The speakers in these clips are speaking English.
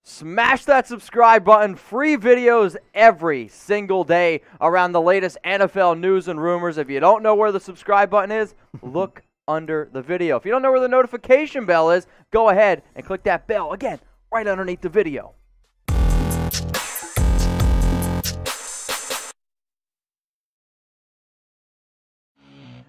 Smash that subscribe button. Free videos every single day around the latest NFL news and rumors. If you don't know where the subscribe button is, look under the video. If you don't know where the notification bell is, go ahead and click that bell, again, right underneath the video.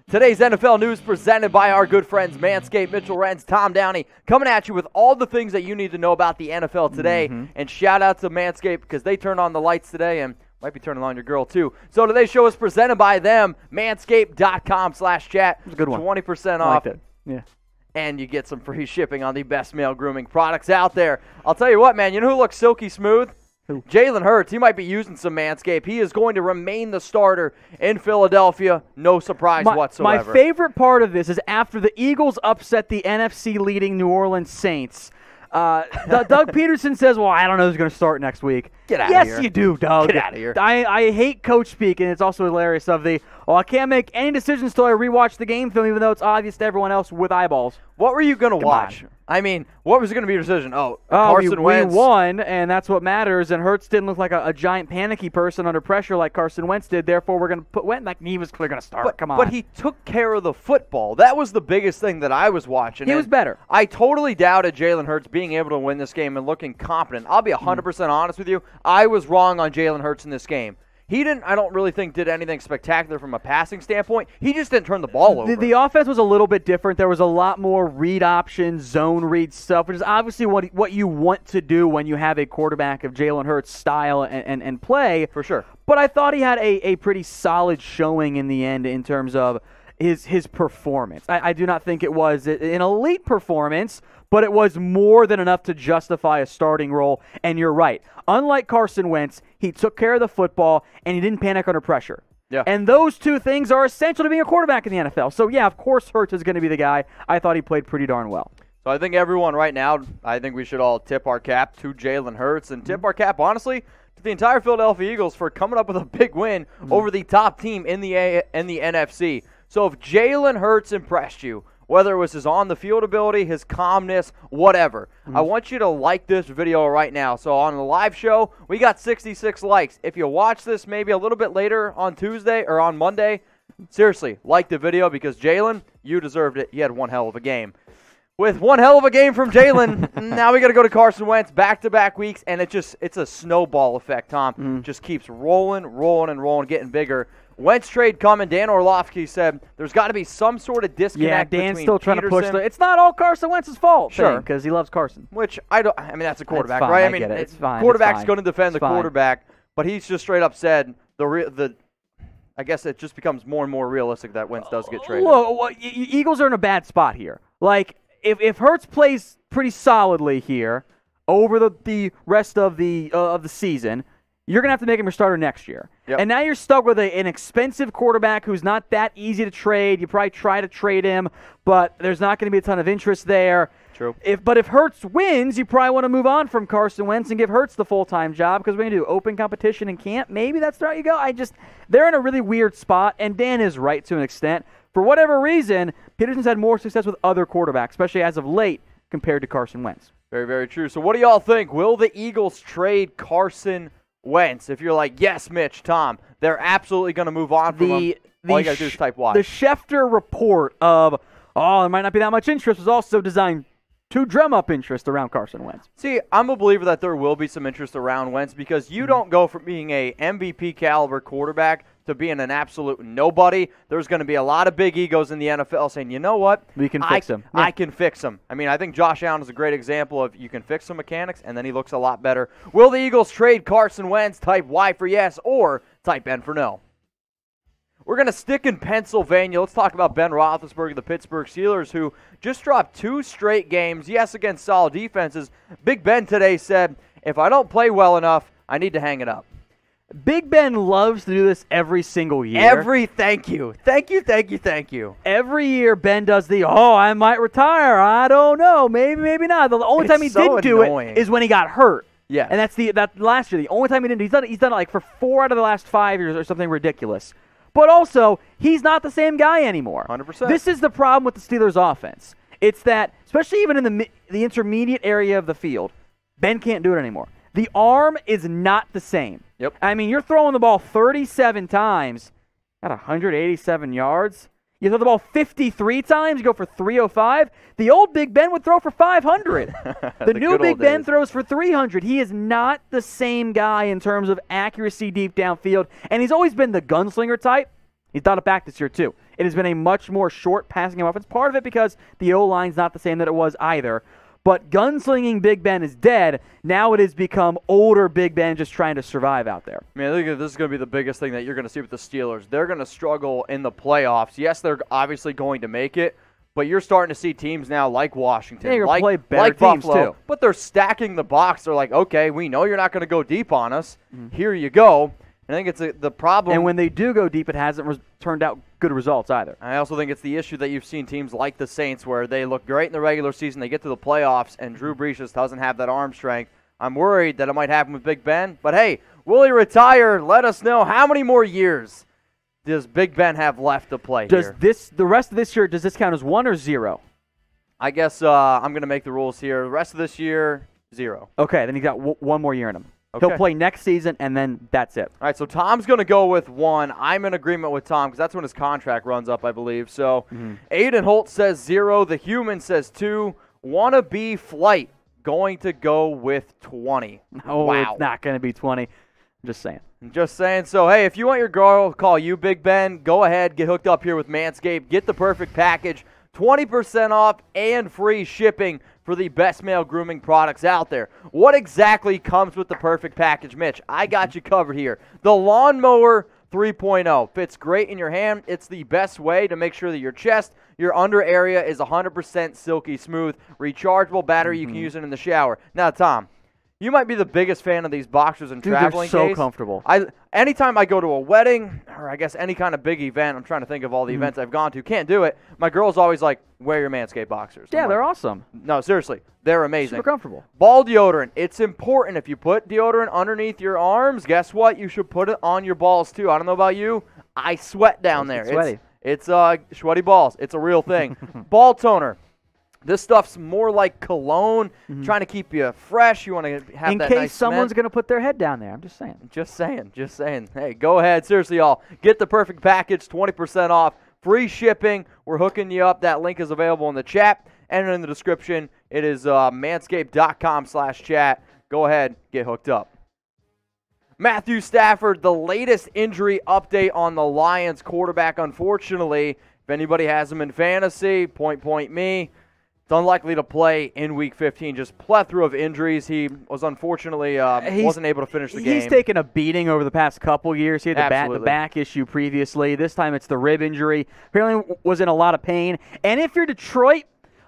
Today's NFL news presented by our good friends Manscaped, Mitchell Renz, Tom Downey, coming at you with all the things that you need to know about the NFL today. And shout out to Manscaped because they turned on the lights today and might be turning on your girl too. So today's show is presented by them, manscaped.com/chat. It's a good one. 20% off. I liked it. Yeah. And you get some free shipping on the best male grooming products out there. I'll tell you what, man, you know who looks silky smooth? Who? Jalen Hurts. He might be using some Manscaped. He is going to remain the starter in Philadelphia. No surprise whatsoever. My favorite part of this is after the Eagles upset the NFC-leading New Orleans Saints, Doug Peterson says, well, I don't know who's going to start next week. Get out of here. Yes, you do, Doug. Get out of here. I hate coach speak, and it's also hilarious I can't make any decisions until I rewatch the game film, even though it's obvious to everyone else with eyeballs. What were you going to watch? On. I mean, what was going to be your decision? Carson Wentz. We won, and that's what matters, and Hurts didn't look like a giant panicky person under pressure like Carson Wentz did, therefore we're going to put Wentz, like he was clearly going to start. Come on. But he took care of the football. That was the biggest thing that I was watching. He was better. I totally doubted Jalen Hurts being able to win this game and looking competent. I'll be 100% honest with you. I was wrong on Jalen Hurts in this game. He didn't, I don't really think, did anything spectacular from a passing standpoint. He just didn't turn the ball over. The offense was a little bit different. There was a lot more read options, zone read stuff, which is obviously what you want to do when you have a quarterback of Jalen Hurts' style and play. For sure. But I thought he had a pretty solid showing in the end in terms of his performance. I do not think it was an elite performance, but it was more than enough to justify a starting role. And you're right. Unlike Carson Wentz, he took care of the football, and he didn't panic under pressure. Yeah. And those two things are essential to being a quarterback in the NFL. So, yeah, of course Hurts is going to be the guy. I thought he played pretty darn well. So I think everyone right now, I think we should all tip our cap to Jalen Hurts and tip our cap, honestly, to the entire Philadelphia Eagles for coming up with a big win over the top team in the NFC. So if Jalen Hurts impressed you, whether it was his on-the-field ability, his calmness, whatever, I want you to like this video right now. So on the live show, we got 66 likes. If you watch this maybe a little bit later on Tuesday or on Monday, seriously, like the video because Jalen, you deserved it. You had one hell of a game. With one hell of a game from Jalen, now we got to go to Carson Wentz back-to-back weeks, and it's a snowball effect, Tom. Just keeps rolling, getting bigger. Wentz trade coming. Dan Orlovsky said there's got to be some sort of disconnect. Yeah, Dan's between still trying Peterson. to push. It's not all Carson Wentz's fault, sure, because he loves Carson. Which I mean, that's a quarterback, fine, right? I mean, it's fine. Quarterback's going to defend the fine. quarterback, but he's just straight up said I guess it just becomes more and more realistic that Wentz does get traded. Look, Eagles are in a bad spot here. Like if Hurts plays pretty solidly here over the rest of the season, you're going to have to make him your starter next year. Yep. And now you're stuck with an expensive quarterback who's not that easy to trade. You probably try to trade him, but there's not going to be a ton of interest there. True. But if Hurts wins, you probably want to move on from Carson Wentz and give Hurts the full-time job because we're going to do open competition in camp. Maybe that's the route you go. They're in a really weird spot, and Dan is right to an extent. For whatever reason, Peterson's had more success with other quarterbacks, especially as of late, compared to Carson Wentz. Very, very true. So what do y'all think? Will the Eagles trade Carson Wentz? If you're like, yes, Mitch, Tom, they're absolutely going to move on from him. All you got to do is type Y. The Schefter report of, there might not be that much interest was also designed to drum up interest around Carson Wentz. See, I'm a believer that there will be some interest around Wentz because you don't go from being a MVP caliber quarterback to being an absolute nobody. There's going to be a lot of big egos in the NFL saying, you know what? We can fix him. I can fix him. I mean, I think Josh Allen is a great example of you can fix some mechanics, and then he looks a lot better. Will the Eagles trade Carson Wentz? Type Y for yes or type N for no. We're going to stick in Pennsylvania. Let's talk about Ben Roethlisberger, the Pittsburgh Steelers, who just dropped 2 straight games, yes, against solid defenses. Big Ben today said, if I don't play well enough, I need to hang it up. Big Ben loves to do this every single year. Thank you. Every year Ben does I might retire. I don't know. Maybe not. The only time he didn't do it is when he got hurt. Yeah. And that last year. The only time he didn't. He's done it like for 4 out of the last 5 years or something ridiculous. But also, he's not the same guy anymore. 100%. This is the problem with the Steelers' offense. It's that, especially even in the intermediate area of the field, Ben can't do it anymore. The arm is not the same. Yep. I mean, you're throwing the ball 37 times at 187 yards. You throw the ball 53 times, you go for 305. The old Big Ben would throw for 500. The new Big Ben throws for 300. He is not the same guy in terms of accuracy deep downfield, and he's always been the gunslinger type. He's done it back this year, too. It has been a much more short passing offense. Part of it because the O-line's not the same that it was either. But gunslinging Big Ben is dead. Now it has become older Big Ben just trying to survive out there. Man, I think this is going to be the biggest thing that you're going to see with the Steelers. They're going to struggle in the playoffs. Yes, they're obviously going to make it, but you're starting to see teams now like Washington, like teams Buffalo, too. But they're stacking the box. They're like, okay, we know you're not going to go deep on us. Here you go. And I think it's the problem. And when they do go deep, it hasn't turned out good results either. I also think it's the issue that you've seen teams like the Saints where they look great in the regular season, they get to the playoffs, and Drew Brees just doesn't have that arm strength. I'm worried that it might happen with Big Ben. But, hey, will he retire? Let us know. How many more years does Big Ben have left to play here? The rest of this year, does this count as 1 or 0? I guess I'm going to make the rules here. The rest of this year, 0. Okay, then he's got one more year in him. Okay. He'll play next season, and then that's it. All right, so Tom's going to go with 1. I'm in agreement with Tom because that's when his contract runs up, I believe. So Aiden Holt says 0. The Human says 2. Wannabe Flight going to go with 20. Oh, wow. It's not going to be 20. I'm just saying. Just saying. So, hey, if you want your girl to call you Big Ben, go ahead, get hooked up here with Manscaped. Get the perfect package, 20% off and free shipping for the best male grooming products out there. What exactly comes with the perfect package, Mitch? I got you covered here. The Lawnmower 3.0 fits great in your hand. It's the best way to make sure that your chest, your under area is 100% silky smooth. Rechargeable battery, you can use it in the shower. Now, Tom, you might be the biggest fan of these boxers and traveling they're so case. comfortable. Anytime I go to a wedding, or I guess any kind of big event, I'm trying to think of all the events I've gone to, can't do it. My girl's always like, wear your Manscaped boxers. Yeah, they're awesome. No, seriously, they're amazing. Super comfortable. Ball deodorant. It's important. If you put deodorant underneath your arms, guess what? You should put it on your balls, too. I don't know about you. I sweat down there. Sweaty. It's sweaty balls. It's a real thing. Ball toner. This stuff's more like cologne, trying to keep you fresh. You want to have that nice in case someone's going to put their head down there. I'm just saying. Just saying. Hey, go ahead. Seriously, y'all. Get the perfect package, 20% off, free shipping. We're hooking you up. That link is available in the chat and in the description. It is manscaped.com/chat. Go ahead, get hooked up. Matthew Stafford, the latest injury update on the Lions quarterback, unfortunately. If anybody has him in fantasy, point me. It's unlikely to play in Week 15. Just plethora of injuries. He was unfortunately wasn't able to finish the game. He's taken a beating over the past couple years. He had the back issue previously. This time it's the rib injury. Apparently was in a lot of pain. And if you're Detroit,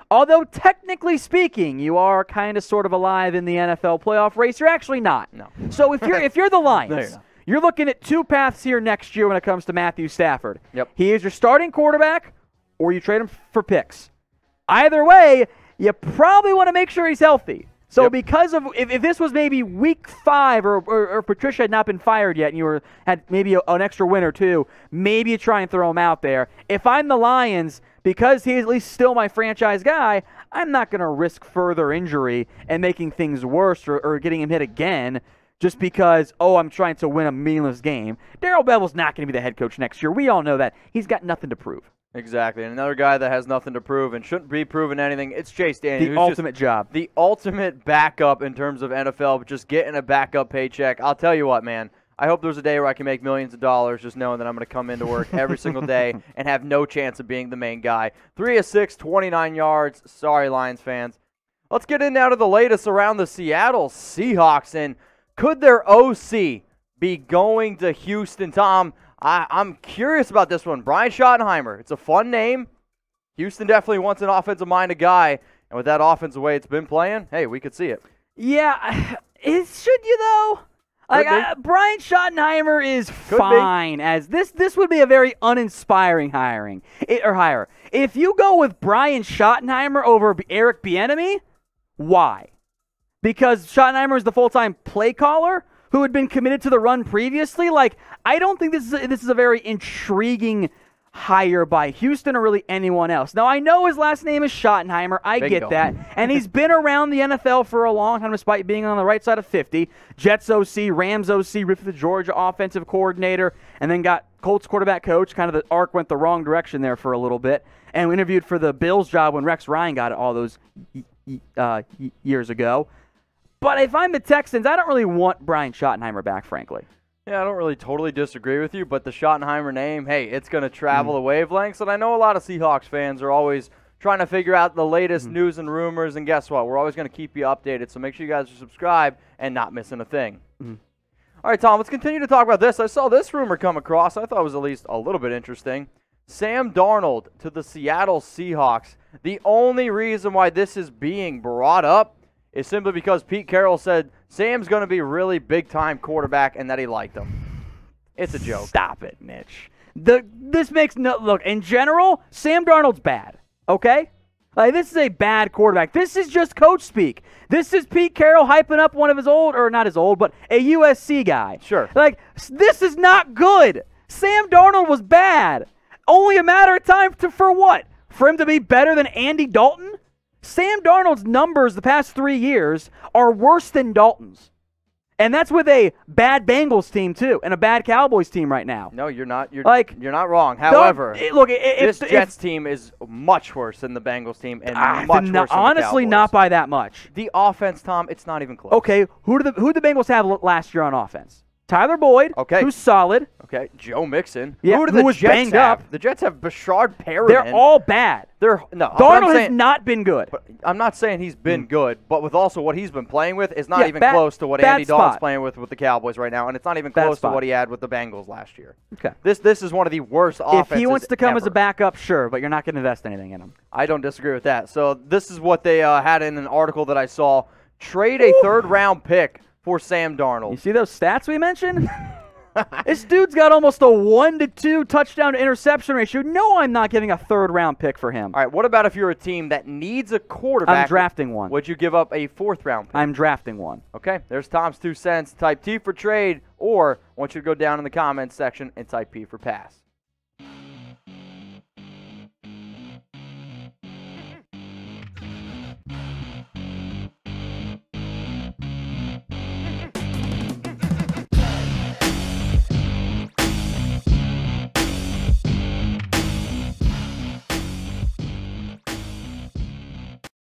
although technically speaking you are kind of sort of alive in the NFL playoff race, you're actually not. No. So if you're the Lions, No, you're not. You're looking at 2 paths here next year when it comes to Matthew Stafford. Yep. He is your starting quarterback, or you trade him for picks. Either way, you probably want to make sure he's healthy. So because of if this was maybe Week 5 or Patricia had not been fired yet and you had maybe an extra win or 2, maybe you try and throw him out there. If I'm the Lions, because he's at least still my franchise guy, I'm not going to risk further injury and making things worse or getting him hit again just because, I'm trying to win a meaningless game. Darrell Bevell's not going to be the head coach next year. We all know that. He's got nothing to prove. Exactly. And another guy that has nothing to prove and shouldn't be proving anything, it's Chase Daniel. The ultimate job. The ultimate backup in terms of NFL, but just getting a backup paycheck. I'll tell you what, man. I hope there's a day where I can make millions of dollars just knowing that I'm going to come into work every single day and have no chance of being the main guy. 3 of 6, 29 yards. Sorry, Lions fans. Let's get in now to the latest around the Seattle Seahawks. And could their OC be going to Houston? Tom, I'm curious about this one. Brian Schottenheimer. It's a fun name. Houston definitely wants an offensive-minded guy. And with that offense the way it's been playing, hey, we could see it. Yeah. Should you, though? Brian Schottenheimer is fine. As this would be a very uninspiring hire. If you go with Brian Schottenheimer over Eric Bieniemy, why? Because Schottenheimer is the full-time play caller who had been committed to the run previously. I don't think this is a very intriguing hire by Houston or really anyone else. Now, I know his last name is Schottenheimer. I get that. And he's been around the NFL for a long time despite being on the right side of 50. Jets OC, Rams OC, ripped the Georgia offensive coordinator, and then got Colts quarterback coach. Kind of the arc went the wrong direction there for a little bit. And we interviewed for the Bills job when Rex Ryan got it all those years ago. But if I'm the Texans, I don't really want Brian Schottenheimer back, frankly. Yeah, I don't really totally disagree with you, but the Schottenheimer name, hey, it's going to travel the wavelengths, and I know a lot of Seahawks fans are always trying to figure out the latest news and rumors, and guess what? We're always going to keep you updated, so make sure you guys are subscribed and not missing a thing. All right, Tom, let's continue to talk about this. I saw this rumor come across. I thought it was at least a little bit interesting. Sam Darnold to the Seattle Seahawks. The only reason why this is being brought up is simply because Pete Carroll said Sam's going to be a really big-time quarterback and that he liked him. It's a joke. Stop it, Mitch. This makes no... Look, in general, Sam Darnold's bad, okay? Like, this is a bad quarterback. This is just coach speak. This is Pete Carroll hyping up one of his old, or not his old, but a USC guy. Sure. Like, this is not good. Sam Darnold was bad. Only a matter of time for what? For him to be better than Andy Dalton? Sam Darnold's numbers the past 3 years are worse than Dalton's. And that's with a bad Bengals team, too, and a bad Cowboys team right now. No, you're not. You're not wrong. However, this Jets team is much worse than the Bengals team and much worse than the honestly, Cowboys. not by that much. The offense, Tom, it's not even close. Okay, who did the Bengals have last year on offense? Tyler Boyd, who's solid. Okay, Joe Mixon. Yeah, who was Jets banged have? up. The Jets have Bashard Perriman. They're all bad. Darnold has not been good. But I'm not saying he's been good, but with also what he's been playing with is not even close to what Andy Dalton's playing with the Cowboys right now, and it's not even close to what he had with the Bengals last year. Okay. This is one of the worst offenses If he wants to come ever. as a backup, sure, but you're not going to invest anything in him. I don't disagree with that. So this is what they had in an article that I saw. Trade a third-round pick for Sam Darnold. You see those stats we mentioned? This dude's got almost a 1-to-2 touchdown to interception ratio. No, I'm not giving a third-round pick for him. All right, what about if you're a team that needs a quarterback? I'm drafting one. Would you give up a fourth-round pick? I'm drafting one. Okay, there's Tom's 2 cents. Type T for trade, or I want you to go down in the comments section and type P for pass.